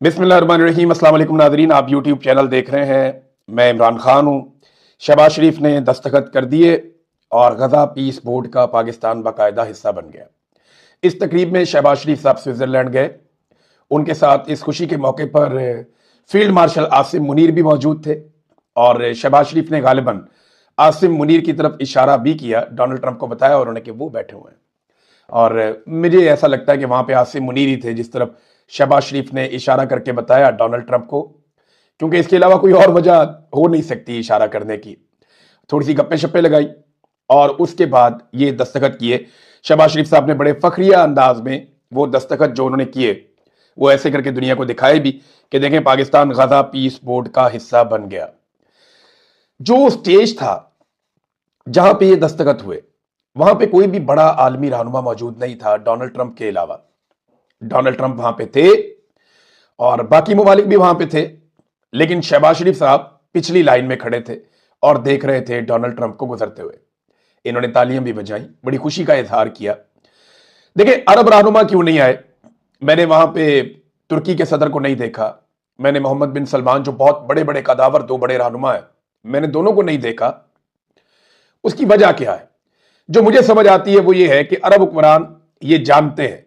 बिस्मिल्लाहिर्रहमानिर्रहीम। अस्सलाम वालेकुम नाज़रीन, आप यूट्यूब चैनल देख रहे हैं। मैं इमरान खान हूँ। शहबाज शरीफ ने दस्तखत कर दिए और गजा पीस बोर्ड का पाकिस्तान बाकायदा हिस्सा बन गया। इस तकरीब में शहबाज शरीफ साहब स्विट्जरलैंड गए। उनके साथ इस खुशी के मौके पर फील्ड मार्शल आसिम मुनीर भी मौजूद थे और शहबाज शरीफ ने गालिबन आसिम मुनीर की तरफ इशारा भी किया, डोनाल्ड ट्रंप को बताया उन्होंने कि वो बैठे हुए हैं। और मुझे ऐसा लगता है कि वहां पे आसिम मुनीर ही थे जिस तरफ शहबाज शरीफ ने इशारा करके बताया डोनाल्ड ट्रंप को, क्योंकि इसके अलावा कोई और वजह हो नहीं सकती इशारा करने की। थोड़ी सी गप्पे शप्पे लगाई और उसके बाद ये दस्तखत किए। शहबाज शरीफ साहब ने बड़े फखरिया अंदाज में वो दस्तखत जो उन्होंने किए वो ऐसे करके दुनिया को दिखाए भी कि देखें पाकिस्तान गजा पीस बोर्ड का हिस्सा बन गया। जो स्टेज था जहां पे ये दस्तखत हुए वहां पे कोई भी बड़ा आलमी रहनुमा मौजूद नहीं था डोनाल्ड ट्रंप के अलावा। डोनाल्ड ट्रंप वहां पे थे और बाकी ममालिक भी वहां पे थे, लेकिन शहबाज शरीफ साहब पिछली लाइन में खड़े थे और देख रहे थे डोनाल्ड ट्रंप को गुजरते हुए। इन्होंने तालियां भी बजाई, बड़ी खुशी का इजहार किया। देखिए अरब रहनुमा क्यों नहीं आए? मैंने वहां पे तुर्की के सदर को नहीं देखा, मैंने मोहम्मद बिन सलमान जो बहुत बड़े बड़े कदावर दो बड़े रहनुमा है, मैंने दोनों को नहीं देखा। उसकी वजह क्या है? जो मुझे समझ आती है वो ये है कि अरब हुक्मरान ये जानते हैं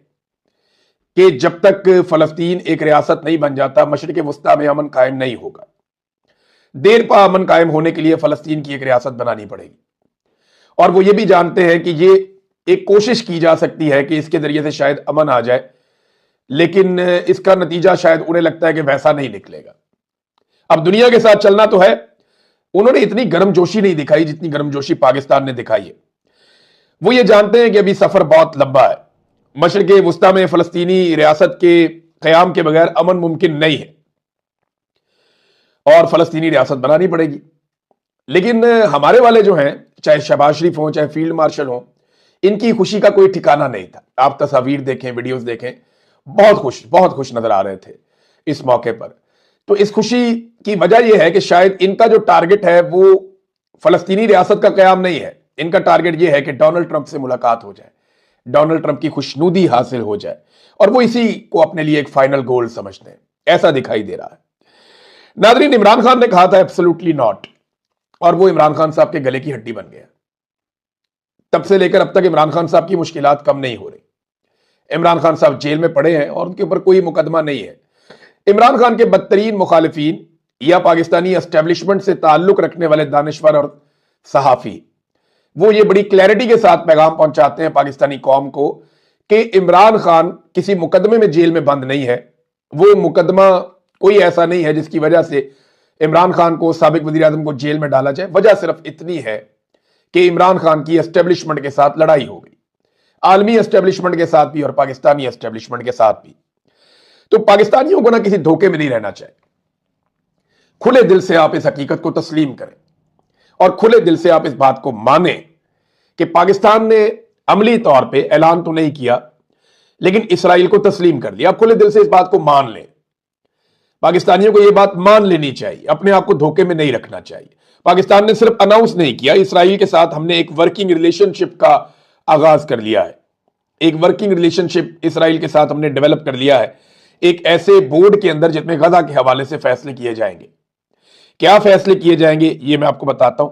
कि जब तक फलस्तीन एक रियासत नहीं बन जाता मशरिक वस्ता में अमन कायम नहीं होगा। देर पा अमन कायम होने के लिए फलस्तीन की एक रियासत बनानी पड़ेगी। और वो ये भी जानते हैं कि ये एक कोशिश की जा सकती है कि इसके जरिए से शायद अमन आ जाए, लेकिन इसका नतीजा शायद उन्हें लगता है कि वैसा नहीं निकलेगा। अब दुनिया के साथ चलना तो है, उन्होंने इतनी गर्मजोशी नहीं दिखाई जितनी गर्मजोशी पाकिस्तान ने दिखाई है। वो ये जानते हैं कि अभी सफर बहुत लंबा है, मशरिक वस्ता में फलस्तीनी रियासत के क़याम के बगैर अमन मुमकिन नहीं है और फलस्तीनी रियासत बनानी पड़ेगी। लेकिन हमारे वाले जो हैं, चाहे शहबाज शरीफ हो चाहे फील्ड मार्शल हो, इनकी खुशी का कोई ठिकाना नहीं था। आप तस्वीर देखें, वीडियोस देखें, बहुत खुश नजर आ रहे थे इस मौके पर। तो इस खुशी की वजह यह है कि शायद इनका जो टारगेट है वो फलस्तीनी रियासत का क़याम नहीं है। इनका टारगेट यह है कि डोनाल्ड ट्रंप से मुलाकात हो जाए, डोनाल्ड ट्रंप की खुशनुदी हासिल हो जाए, और वो इसी को अपने लिए एक फाइनल गोल समझते हैं, ऐसा दिखाई दे रहा है। नादरीन, इमरान खान ने कहा था एब्सोल्युटली नॉट, और वो इमरान खान साहब के गले की हड्डी बन गया। तब से लेकर अब तक इमरान खान साहब की मुश्किलात कम नहीं हो रही। इमरान खान साहब जेल में पड़े हैं और उनके ऊपर कोई मुकदमा नहीं है। इमरान खान के बदतरीन मुखालिफिन या पाकिस्तानी एस्टेब्लिशमेंट से ताल्लुक रखने वाले दानिश्वर और सहाफी वो ये बड़ी क्लैरिटी के साथ पैगाम पहुंचाते हैं पाकिस्तानी कौम को कि इमरान खान किसी मुकदमे में जेल में बंद नहीं है। वो मुकदमा कोई ऐसा नहीं है जिसकी वजह से इमरान खान को, साबिक वजीर आजम को जेल में डाला जाए। वजह सिर्फ इतनी है कि इमरान खान की एस्टेब्लिशमेंट के साथ लड़ाई हो गई, आलमी एस्टेब्लिशमेंट के साथ भी और पाकिस्तानी एस्टेब्लिशमेंट के साथ भी। तो पाकिस्तानियों को ना किसी धोखे में नहीं रहना चाहिए। खुले दिल से आप इस हकीकत को तस्लीम करें और खुले दिल से आप इस बात को माने कि पाकिस्तान ने अमली तौर पे ऐलान तो नहीं किया लेकिन इसराइल को तस्लीम कर दिया। आप खुले दिल से इस बात को मान लें। पाकिस्तानियों को यह बात मान लेनी चाहिए, अपने आप को धोखे में नहीं रखना चाहिए। पाकिस्तान ने सिर्फ अनाउंस नहीं किया, इसराइल के साथ हमने एक वर्किंग रिलेशनशिप का आगाज कर लिया है। एक वर्किंग रिलेशनशिप इसराइल के साथ हमने डेवलप कर लिया है, एक ऐसे बोर्ड के अंदर जिसमें गजा के हवाले से फैसले किए जाएंगे। क्या फैसले किए जाएंगे ये मैं आपको बताता हूं,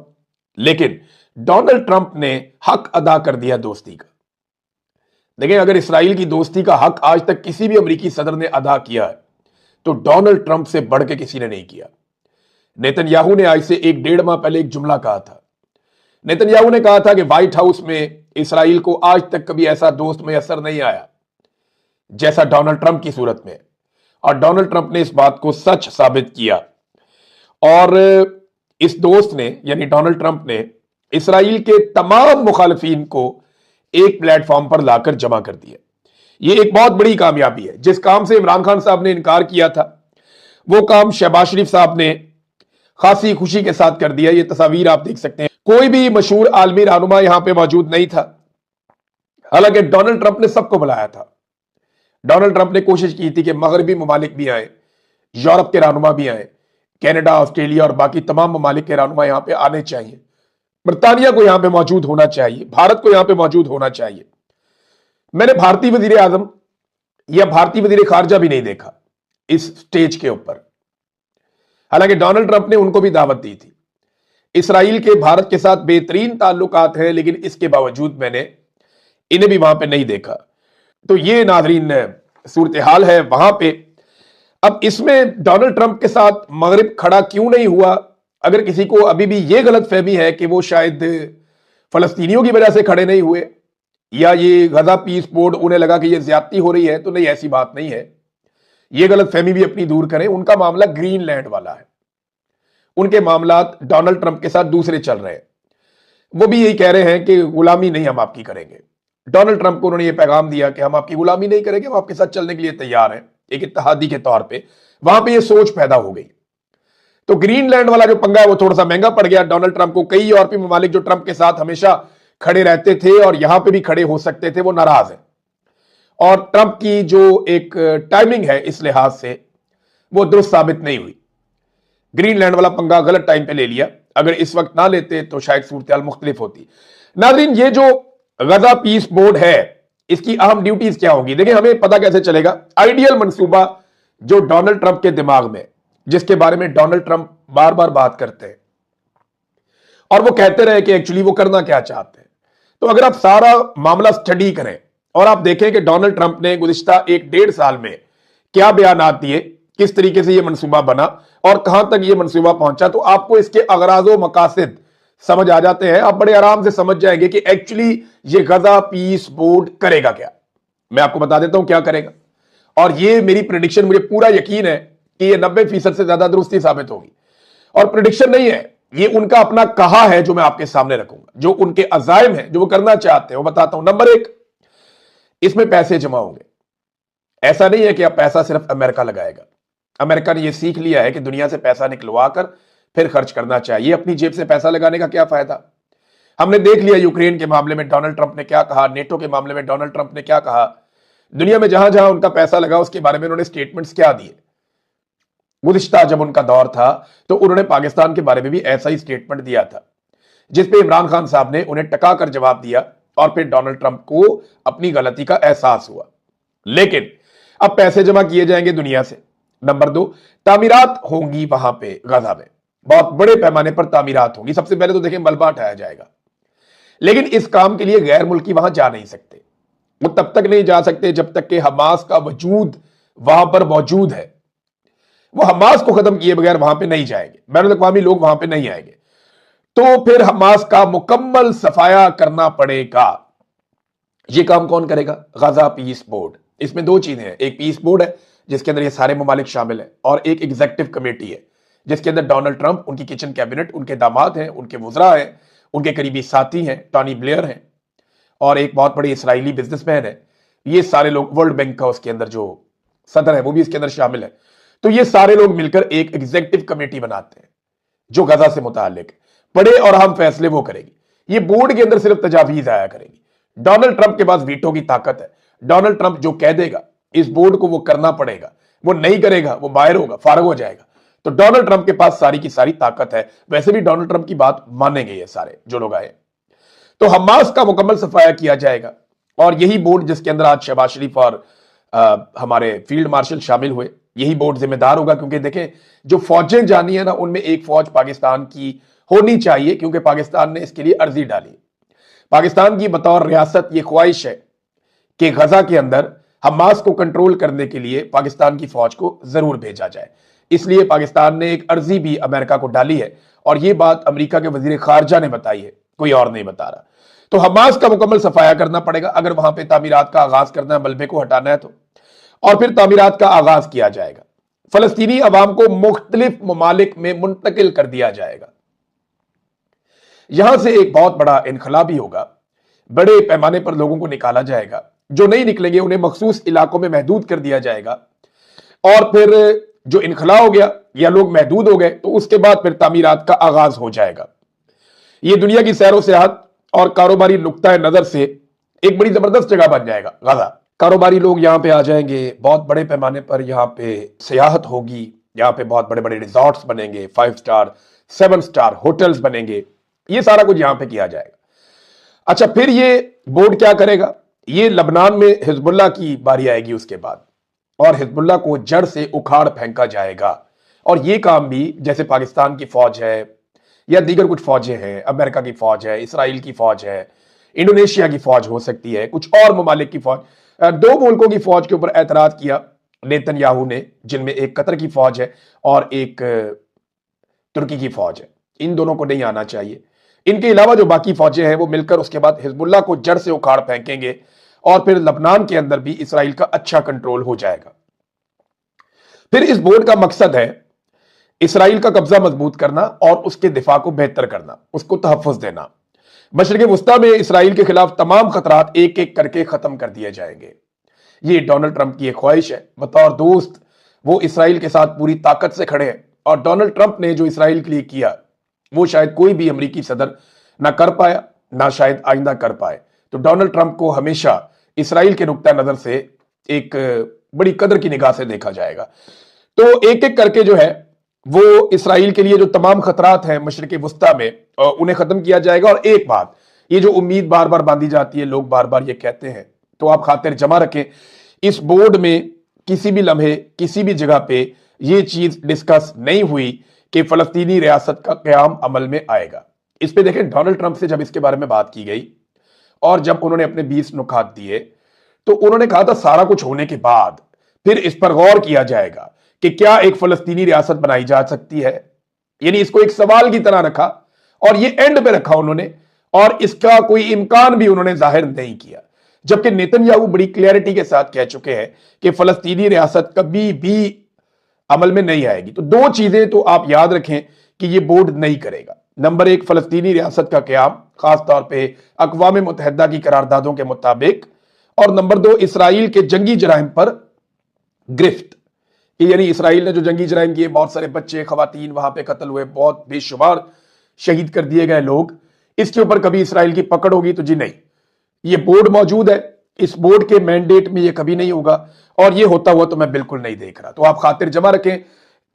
लेकिन डोनाल्ड ट्रंप ने हक अदा कर दिया दोस्ती का। देखिए, अगर इसराइल की दोस्ती का हक आज तक किसी भी अमेरिकी सदर ने अदा किया है तो डोनाल्ड ट्रंप से बढ़ के किसी ने नहीं किया। नेतन्याहू ने आज से 1-1.5 माह पहले एक जुमला कहा था। नेतन्याहू ने कहा था कि व्हाइट हाउस में इसराइल को आज तक कभी ऐसा दोस्त मैसर नहीं आया जैसा डोनाल्ड ट्रंप की सूरत में, और डोनाल्ड ट्रंप ने इस बात को सच साबित किया। और इस दोस्त ने यानी डोनाल्ड ट्रंप ने इसराइल के तमाम मुखालिफिन को एक प्लेटफॉर्म पर लाकर जमा कर दिया। यह एक बहुत बड़ी कामयाबी है। जिस काम से इमरान खान साहब ने इनकार किया था वो काम शहबाज शरीफ साहब ने खासी खुशी के साथ कर दिया। ये तस्वीर आप देख सकते हैं, कोई भी मशहूर आलमी रहनुमा यहां पे मौजूद नहीं था, हालांकि डोनाल्ड ट्रंप ने सबको बुलाया था। डोनाल्ड ट्रंप ने कोशिश की थी कि मगरबी ममालिक भी आए, यूरोप के रहनुमा भी आए, कनाडा, ऑस्ट्रेलिया और बाकी तमाम ममालिक के रहनुमा यहां पे आने चाहिए, बरतानिया को यहां पे मौजूद होना चाहिए, भारत को यहां पे मौजूद होना चाहिए। मैंने भारतीय वजीर आजम या भारतीय वजीर खारजा भी नहीं देखा। इस स्टेज के ऊपर। हालांकि डोनाल्ड ट्रंप ने उनको भी दावत दी थी। इसराइल के भारत के साथ बेहतरीन ताल्लुकात हैं, लेकिन इसके बावजूद मैंने इन्हें भी वहां पे नहीं देखा। तो ये नाज़रीन सूरत हाल है वहां पे। अब इसमें डोनाल्ड ट्रंप के साथ मगरिब खड़ा क्यों नहीं हुआ? अगर किसी को अभी भी ये गलत फहमी है कि वो शायद फलस्तीनियों की वजह से खड़े नहीं हुए या ये गजा पीस बोर्ड उन्हें लगा कि ये ज्यादती हो रही है, तो नहीं, ऐसी बात नहीं है। ये गलत फहमी भी अपनी दूर करें। उनका मामला ग्रीनलैंड वाला है, उनके मामलात डोनाल्ड ट्रंप के साथ दूसरे चल रहे हैं। वो भी यही कह रहे हैं कि गुलामी नहीं हम आपकी करेंगे। डोनाल्ड ट्रंप को उन्होंने ये पैगाम दिया कि हम आपकी गुलामी नहीं करेंगे, हम आपके साथ चलने के लिए तैयार हैं, एक इत्तेहादी के तौर पे। वहां पे ये सोच पैदा हो गई। तो ग्रीनलैंड वाला जो पंगा है वो थोड़ा सा महंगा पड़ गया डोनाल्ड ट्रंप को। कई यूरोपीय ममालिक जो ट्रंप के साथ हमेशा खड़े रहते थे और यहां पे भी खड़े हो सकते थे, वो नाराज है। और ट्रंप की जो एक टाइमिंग है इस लिहाज से वो दुरुस्त साबित नहीं हुई। ग्रीनलैंड वाला पंगा गलत टाइम पे ले लिया। अगर इस वक्त ना लेते तो शायद सूरत मुख्तलिफ होती। नाज़रीन, ये जो गजा पीस बोर्ड है, इसकी अहम ड्यूटीज क्या होगी? देखिए, हमें पता कैसे चलेगा? आइडियल मंसूबा जो डोनाल्ड ट्रंप के दिमाग में, जिसके बारे में डोनाल्ड ट्रंप बार बार बात करते हैं और वो कहते रहे कि एक्चुअली वो करना क्या चाहते हैं। तो अगर आप सारा मामला स्टडी करें और आप देखें कि डोनाल्ड ट्रंप ने गुज़िश्ता 1-1.5 साल में क्या बयानात दिए, किस तरीके से यह मंसूबा बना और कहां तक यह मंसूबा पहुंचा, तो आपको इसके अगराज व मकासद समझ आ जाते हैं। आप बड़े आराम से समझ जाएंगे कि एक्चुअली ये गजा पीस बोर्ड करेगा क्या। मैं आपको बता देता हूं क्या करेगा, और ये मेरी प्रेडिक्शन, मुझे पूरा यकीन है कि ये 90% से ज्यादा दुरुस्ती साबित होगी। और प्रेडिक्शन नहीं है, ये उनका अपना कहा है जो मैं आपके सामने रखूंगा, जो उनके अजायम है, जो वो करना चाहते हैं, वो बताता हूं। नंबर 1, इसमें पैसे जमा होंगे। ऐसा नहीं है कि अब पैसा सिर्फ अमेरिका लगाएगा। अमेरिका ने यह सीख लिया है कि दुनिया से पैसा निकलवा कर फिर खर्च करना चाहिए। अपनी जेब से पैसा लगाने का क्या फायदा? हमने देख लिया यूक्रेन के मामले में डोनाल्ड ट्रंप ने क्या कहा, नेटो के मामले में डोनाल्ड ट्रंप ने क्या कहा। दुनिया में जहां जहां उनका पैसा लगा उसके बारे में उन्होंने स्टेटमेंट्स क्या दिए। गुज़िश्ता जब उनका दौर था तो उन्होंने पाकिस्तान के बारे में भी ऐसा ही स्टेटमेंट दिया था, जिसपे इमरान खान साहब ने उन्हें टका कर जवाब दिया और फिर डोनाल्ड ट्रंप को अपनी गलती का एहसास हुआ। लेकिन अब पैसे जमा किए जाएंगे दुनिया से। नंबर 2, तामीरात होंगी वहां पे गजा में, बहुत बड़े पैमाने पर तामीरात होंगी। सबसे पहले तो देखें, मलबा हटाया जाएगा, लेकिन इस काम के लिए गैर मुल्की वहां जा नहीं सकते। वो तब तक नहीं जा सकते जब तक कि हमास का वजूद वहां पर मौजूद है। वो हमास को खत्म किए बगैर वहां पे नहीं जाएंगे, बैनुल अक़वामी लोग वहां पे नहीं आएंगे। तो फिर हमास का मुकम्मल सफाया करना पड़ेगा। ये काम कौन करेगा? गजा पीस बोर्ड। इसमें 2 चीजें हैं, एक पीस बोर्ड है जिसके अंदर ये सारे ममालिक शामिल हैं, और एक एग्जीक्यूटिव कमेटी है जिसके अंदर डोनाल्ड ट्रंप, उनकी किचन कैबिनेट, उनके दामाद हैं, उनके वुज़रा हैं, उनके करीबी साथी हैं, टॉनी ब्लेयर हैं, और एक बहुत बड़ी इसराइली बिजनेसमैन है। ये सारे लोग, वर्ल्ड बैंक का उसके अंदर जो सदर है वो भी इसके अंदर शामिल है। तो ये सारे लोग मिलकर एक एग्जीक्यूटिव कमेटी बनाते हैं जो गजा से मुताल्लिक बड़े और अहम फैसले वो करेगी। ये बोर्ड के अंदर सिर्फ तजावीज आया करेगी। डोनाल्ड ट्रंप के पास वीटो की ताकत है। डोनाल्ड ट्रंप जो कह देगा इस बोर्ड को वो करना पड़ेगा, वो नहीं करेगा वो बाहर होगा, फारग हो जाएगा। तो डोनाल्ड ट्रंप के पास सारी की सारी ताकत है। वैसे भी डोनाल्ड ट्रंप की बात मानेंगे ये सारे जो लोग आए। तो हमास का मुकम्मल सफाया किया जाएगा, और यही बोर्ड जिसके अंदर आज शहबाज शरीफ और हमारे फील्ड मार्शल शामिल हुए, यही बोर्ड जिम्मेदार होगा। क्योंकि देखें, जो फौजें जानी है ना, उनमें एक फौज पाकिस्तान की होनी चाहिए, क्योंकि पाकिस्तान ने इसके लिए अर्जी डाली। पाकिस्तान की बतौर रियासत ये ख्वाहिश है कि गजा के अंदर हमास को कंट्रोल करने के लिए पाकिस्तान की फौज को जरूर भेजा जाए। इसलिए पाकिस्तान ने एक अर्जी भी अमेरिका को डाली है, और यह बात अमेरिका के वजीर खारजा ने बताई है, कोई और नहीं बता रहा। तो हमास का मुकम्मल सफाया करना पड़ेगा अगर वहां पे तामीरात का आगाज करना है, मलबे को हटाना है तो। और फिर तामीरात का आगाज किया जाएगा। फलस्तीनी अवाम को मुख्तलिफ ममालिक में मुंतकिल कर दिया जाएगा। यहां से एक बहुत बड़ा इनखला भी होगा, बड़े पैमाने पर लोगों को निकाला जाएगा। जो नहीं निकलेंगे उन्हें मखसूस इलाकों में महदूद कर दिया जाएगा, और फिर जो इनखला हो गया या लोग महदूद हो गए तो उसके बाद फिर तामीरात का आगाज हो जाएगा। ये दुनिया की सैरो सियाहत और कारोबारी नुक्ता नजर से एक बड़ी जबरदस्त जगह बन जाएगा गजा। कारोबारी लोग यहां पे आ जाएंगे, बहुत बड़े पैमाने पर यहां पे सियाहत होगी, यहां पे बहुत बड़े बड़े रिजॉर्ट्स बनेंगे, 5 स्टार 7 स्टार होटल्स बनेंगे, ये सारा कुछ यहां पे किया जाएगा। अच्छा, फिर ये बोर्ड क्या करेगा? ये लबनान में हिजबुल्लाह की बारी आएगी उसके बाद। और हिजबुल्लाह को जड़ से उखाड़ फेंका जाएगा। और ये काम भी जैसे पाकिस्तान की फौज है या दीगर कुछ फौजें हैं, अमेरिका की फौज है, इसराइल की फौज है, इंडोनेशिया की फौज हो सकती है, कुछ और ममालिक की फौज, दो मुल्कों की फौज के ऊपर एतराज किया नेतन्याहू ने, जिनमें एक कतर की फौज है और एक तुर्की की फौज है। इन दोनों को नहीं आना चाहिए। इनके अलावा जो बाकी फौजें हैं वो मिलकर उसके बाद हिजबुल्लाह को जड़ से उखाड़ फेंकेंगे और फिर लबनान के अंदर भी इसराइल का अच्छा कंट्रोल हो जाएगा। फिर इस बोर्ड का मकसद है इसराइल का कब्जा मजबूत करना और उसके दिफा को बेहतर करना, उसको तहफ़्फ़ुज़ देना। मशरिक़ वुस्ता में इसराइल के खिलाफ तमाम खतरात एक एक करके खत्म कर दिए जाएंगे। ये डोनाल्ड ट्रंप की एक ख्वाहिश है। बतौर दोस्त वो इसराइल के साथ पूरी ताकत से खड़े हैं और डोनाल्ड ट्रंप ने जो इसराइल के लिए किया वो शायद कोई भी अमरीकी सदर ना कर पाया, ना शायद आइंदा कर पाए। तो डोनाल्ड ट्रंप को हमेशा इसराइल के नुक्ता नजर से एक बड़ी कदर की निगाह से देखा जाएगा। तो एक एक करके जो है वो इसराइल के लिए जो तमाम खतरात हैं मशरिक़ वुस्ता में उन्हें खत्म किया जाएगा। और एक बात, ये जो उम्मीद बार बार बांधी जाती है, लोग बार बार ये कहते हैं, तो आप खातिर जमा रखें, इस बोर्ड में किसी भी लम्हे किसी भी जगह पे ये चीज डिस्कस नहीं हुई कि फलस्तीनी रियासत का क़याम अमल में आएगा। इस पे देखें, डोनाल्ड ट्रंप से जब इसके बारे में बात की गई और जब उन्होंने अपने 20 नुकात दिए तो उन्होंने कहा था सारा कुछ होने के बाद फिर इस पर गौर किया जाएगा कि क्या एक फलस्तीनी रियासत बनाई जा सकती है। यानी इसको एक सवाल की तरह रखा और ये एंड पे रखा उन्होंने, और इसका कोई इम्कान भी उन्होंने जाहिर नहीं किया। जबकि नेतन्याहू बड़ी क्लैरिटी के साथ कह चुके हैं कि फलस्तीनी रियासत कभी भी अमल में नहीं आएगी। तो दो चीजें तो आप याद रखें कि ये बोर्ड नहीं करेगा। नंबर एक, फलस्तीनी रियासत का क़याम खास तौर पे अक़वाम मुत्तहिदा की करारदादों के मुताबिक, और नंबर दो, इसराइल के जंगी जराइम पर गिरफ्त। यानी इसराइल ने जो जंगी जराइम किए, बहुत सारे बच्चे खवातीन वहां पे कत्ल हुए, बहुत बेशुमार शहीद कर दिए गए लोग, इसके ऊपर कभी इसराइल की पकड़ होगी? तो जी नहीं। ये बोर्ड मौजूद है, इस बोर्ड के मैंडेट में ये कभी नहीं होगा और ये होता हुआ तो मैं बिल्कुल नहीं देख रहा। तो आप खातिर जमा रखें,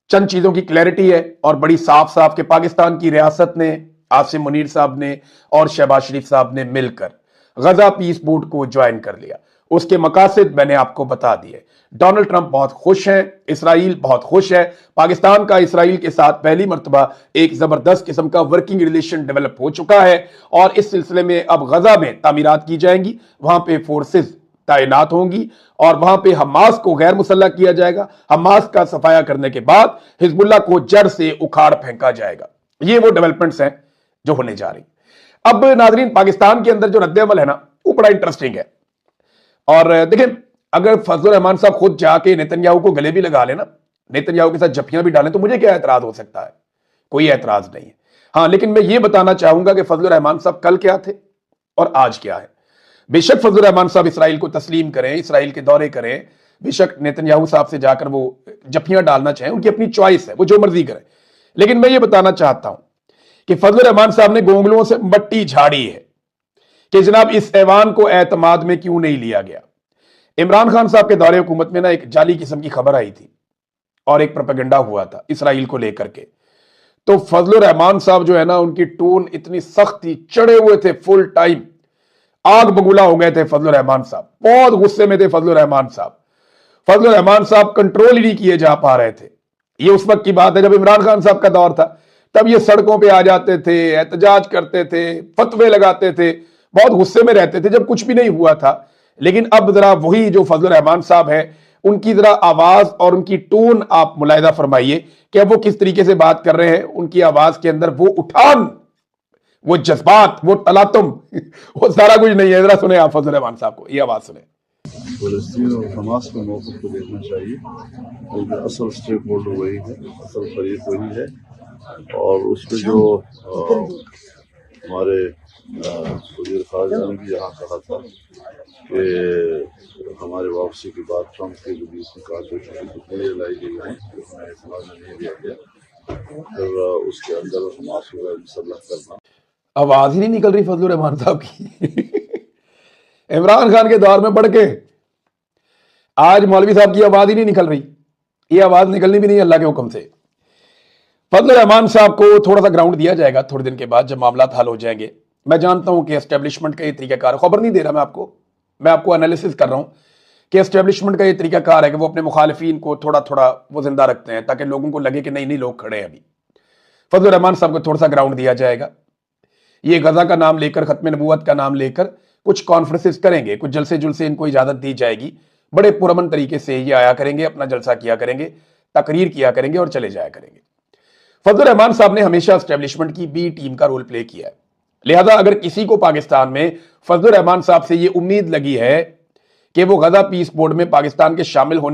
चंद चीजों की क्लैरिटी है और बड़ी साफ साफ कि पाकिस्तान की रियासत ने, आसिम मुनीर साहब ने और शहबाज शरीफ साहब ने मिलकर गजा पीस बोर्ड को ज्वाइन कर लिया। उसके मकासद मैंने आपको बता दिए। डोनाल्ड ट्रंप बहुत खुश हैं, इसराइल बहुत खुश है, पाकिस्तान का इसराइल के साथ पहली मर्तबा एक जबरदस्त किस्म का वर्किंग रिलेशन डेवलप हो चुका है और इस सिलसिले में अब गजा में तामीरात की जाएंगी, वहां पे फोर्सेस तैनात होंगी और वहां पे हमास को गैर मुसल्लह किया जाएगा। हमास का सफाया करने के बाद हिजबुल्लाह को जड़ से उखाड़ फेंका जाएगा। ये वो डेवलपमेंट्स हैं जो होने जा रही। अब नाजरीन, पाकिस्तान के अंदर जो रद्द-ए-अमल है ना, वो बड़ा इंटरेस्टिंग है। और देखें, अगर फजलुर रहमान साहब खुद जाके नेतन्याहू को गले भी लगा लेना, नेतन्याहू के साथ जफ्फियां भी डालें, तो मुझे क्या एतराज हो सकता है? कोई एतराज नहीं है। हाँ, लेकिन मैं ये बताना चाहूंगा कि फजलुर रहमान साहब कल क्या थे और आज क्या है। बेशक फजलुर रहमान साहब इसराइल को तस्लीम करें, इसराइल के दौरे करें, बेशक नेतन्याहू साहब से जाकर वो जफ्फियां डालना चाहें, उनकी अपनी चॉइस है, वो जो मर्जी करें। लेकिन मैं ये बताना चाहता हूं कि फजलुर रहमान साहब ने गोंगलुओं से मट्टी झाड़ी है कि जनाब इस ऐवान को एतमाद में क्यों नहीं लिया गया। इमरान खान साहब के दौरे हुकूमत में ना एक जाली किस्म की खबर आई थी और एक प्रोपेगेंडा हुआ था इसराइल को लेकर के। तो फजलुर रहमान साहब जो है ना, उनकी टोन इतनी सख्त थी, चढ़े हुए थे फुल टाइम, आग बगुला हो गए थे फजलुर रहमान साहब, बहुत गुस्से में थे फजलुर रहमान साहब। फजलुर रहमान साहब कंट्रोल ही नहीं किए जा पा रहे थे। ये उस वक्त की बात है जब इमरान खान साहब का दौर था, तब ये सड़कों पे आ जाते थे, एहतजाज करते थे, फतवे लगाते थे, बहुत गुस्से में रहते थे जब कुछ भी नहीं हुआ था। लेकिन अब जरा वही जो फजलुर रहमान साहब है, उनकी जरा आवाज और उनकी टोन आप मुलाहिदा फरमाइए कि अब वो किस तरीके से बात कर रहे हैं। उनकी आवाज के अंदर वो उठान, वो जज्बात, वो तलातुम, वो सारा कुछ नहीं है। जरा सुने आप फजलुर रहमान साहब को, ये आवाज सुने। फलस्तीन और हमास के मौक़िफ़ को देखना चाहिए, क्योंकि असल स्टेक होल्डर वही है, असल फरीक वही है। और उस पर जो हमारे वज़ीर ख़ारिजा ने भी यहाँ कहा था कि हमारे वापसी के बाद ट्रंप के जो 20 निकात जो टिप्पणी लाई गई हैं उसमें इस्तेमाल नहीं लिया गया, फिर उसके अंदर हमास को मुसल्लह करना। आवाज ही नहीं निकल रही फजलुर रहमान साहब की। इमरान खान के दौर में बढ़ के आज मौलवी साहब की आवाज ही नहीं निकल रही। ये आवाज निकलनी भी नहीं अल्लाह के हुक्म से। फजलुर रहमान साहब को थोड़ा सा ग्राउंड दिया जाएगा थोड़े दिन के बाद, जब मामला हल हो जाएंगे। मैं जानता हूं कि एस्टेब्लिशमेंट का ये तरीकाकार, खबर नहीं दे रहा मैं आपको एनालिसिस कर रहा हूं کہ اسٹیبلشمنٹ کا یہ طریقہ کار ہے کہ وہ اپنے مخالفین کو تھوڑا تھوڑا وہ زندہ رکھتے ہیں تاکہ لوگوں کو لگے کہ نہیں لوگ کھڑے ہیں ابھی. فضل الرحمان صاحب کو تھوڑا سا گراؤنڈ دیا جائے گا. یہ غزہ کا نام لے کر, ختم نبوت کا نام لے کر کچھ کانفرنسز کریں گے, کچھ جلسے ان کو اجازت دی جائے گی, بڑے پرامن طریقے سے یہ آیا کریں گے, اپنا جلسہ کیا کریں گے, تقریر کیا کریں گے اور چلے جایا کریں گے. فضل الرحمان صاحب نے ہمیشہ اسٹیبلشمنٹ کی بی ٹیم کا رول پلے کیا ہے. لہذا اگر کسی کو پاکستان میں فضل الرحمان صاحب سے یہ امید لگی ہے کہ وہ غزہ پیس بورڈ میں پاکستان کے شامل ہونے